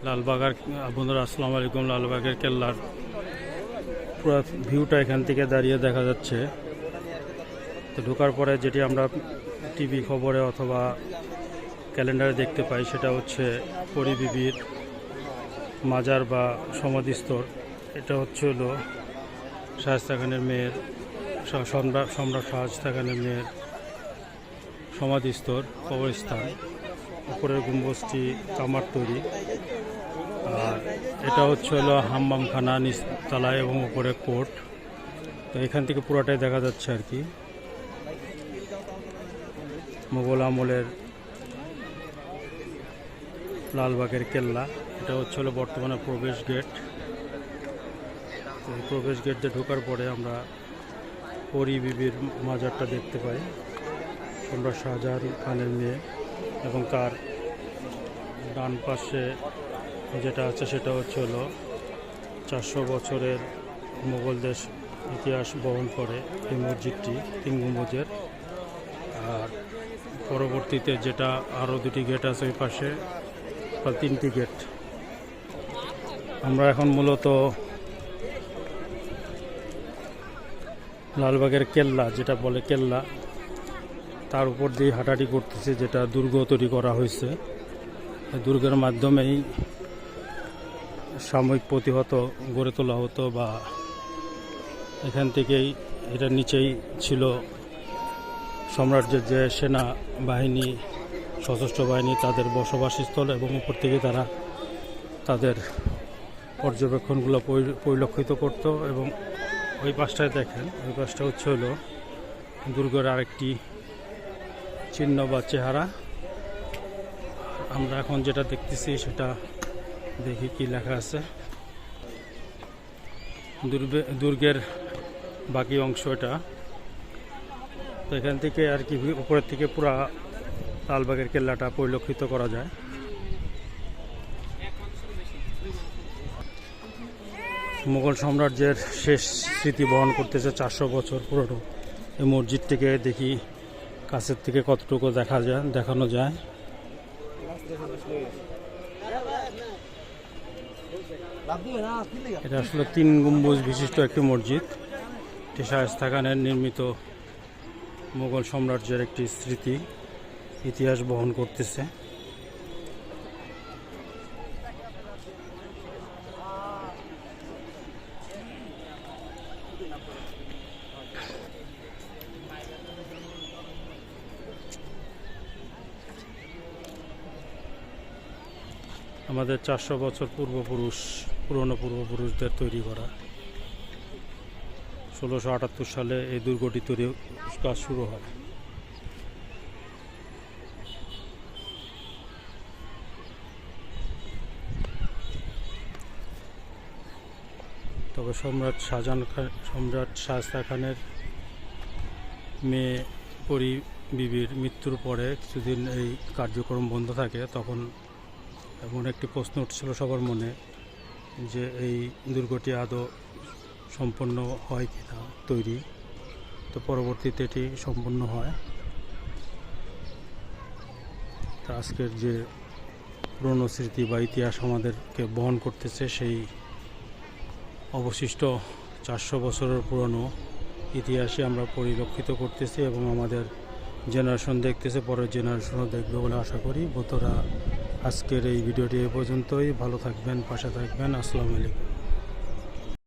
লালবাগার বন্ধুরা আসসালামু আলাইকুম। লালবাগের কেল্লার পুরো ভিউটা এখান থেকে দাঁড়িয়ে দেখা যাচ্ছে। তো ঢোকার পরে যেটি আমরা টিভি খবরে অথবা ক্যালেন্ডারে দেখতে পাই সেটা হচ্ছে পরী বিবির মাজার বা সমাধিস্থল। এটা হলো শায়েস্তা খানের মেয়ের, সম্রাট শায়েস্তা খানের মেয়ের সমাধিস্থল, কবরস্থান। উপরের গম্বুজটি তামার তৈরি। আর এটা হলো হাম্মামখানা, নিচতলায় এবং উপরে কোর্ট। তো এখান থেকে পুরাটাই দেখা যাচ্ছে আর কি। মোগল আমলের লালবাগের কেল্লা। এটা হলো বর্তমানে প্রবেশ গেট। তো এই প্রবেশ গেট দিয়ে ঢোকার পরে আমরা পরী বিবির মাজারটা দেখতে পাই, সম্রাট শাহজাহান খানের মেয়ে। এবং তার ডান পাশে যেটা আছে সেটা হলো 400 বছরের মোগলদের ইতিহাস বহন করে এই মসজিদটি, 3 গম্বুজের। আর পরবর্তীতে যেটা আরও 2টি গেট আছে ওই পাশে, 3টি গেট। আমরা এখন মূলত লালবাগের কেল্লা, যেটা বলে কেল্লা, তার উপর দিয়ে হাঁটাহাঁটি করতেছে, যেটা দুর্গ তৈরি করা হয়েছে। দুর্গের মাধ্যমেই সাময়িক প্রতিহত গড়ে তোলা হতো, বা এখান থেকেই এটার নিচেই ছিল সাম্রাজ্যের যে সেনা বাহিনী, সশস্ত্র বাহিনী, তাদের বসবাসস্থল। এবং উপর থেকে তারা তাদের পর্যবেক্ষণগুলো পরিলক্ষিত করত। এবং ওই পাশটায় দেখেন, ওই পাশটা হলো দুর্গের আরেকটি চিহ্ন বা চেহারা। আমরা এখন যেটা দেখতেছি সেটা দেখি কি লেখা আছে। দুর্গের বাকি অংশ এটা। তো এখান থেকে আর কি উপরের থেকে পুরা লালবাগের কেল্লাটা পরিলক্ষিত করা যায়। মুঘল সাম্রাজ্যের শেষ স্মৃতি বহন করতেছে 400 বছর পুরনো এই মসজিদ থেকে। দেখি কাছের থেকে কতটুকু দেখানো যায়। এটা আসলে 3 গম্বুজ বিশিষ্ট একটি মসজিদ। এটি শায়েস্তা খানের নির্মিত মুঘল সাম্রাজ্যের একটি স্মৃতি, ইতিহাস বহন করতেছে। আমাদের 400 বছর পুরনো পূর্বপুরুষদের তৈরি করা। 1678 সালে এই দুর্গটি তৈরি কাজ শুরু হয়। তবে সম্রাট শায়েস্তা খানের মেয়ে পরী বিবির মৃত্যুর পরে কিছুদিন এই কার্যক্রম বন্ধ থাকে। তখন এমন একটি প্রশ্ন উঠছিল সবার মনে যে এই দুর্গটি আদৌ সম্পন্ন হয় কিনা তৈরি। তো পরবর্তীতে এটি সম্পন্ন হয়। তা আজকের যে পুরনো স্মৃতি বা ইতিহাস আমাদেরকে বহন করতেছে, সেই অবশিষ্ট 400 বছরের পুরনো ইতিহাসে আমরা পরিলক্ষিত করতেছি। এবং আমাদের জেনারেশন দেখতেছে, পরের জেনারেশনও দেখবে বলে আশা করি। বন্ধুরা, আজকের এই ভিডিওটি এ পর্যন্তই। ভালো থাকবেন, পাশে থাকবেন। আসসালামু আলাইকুম।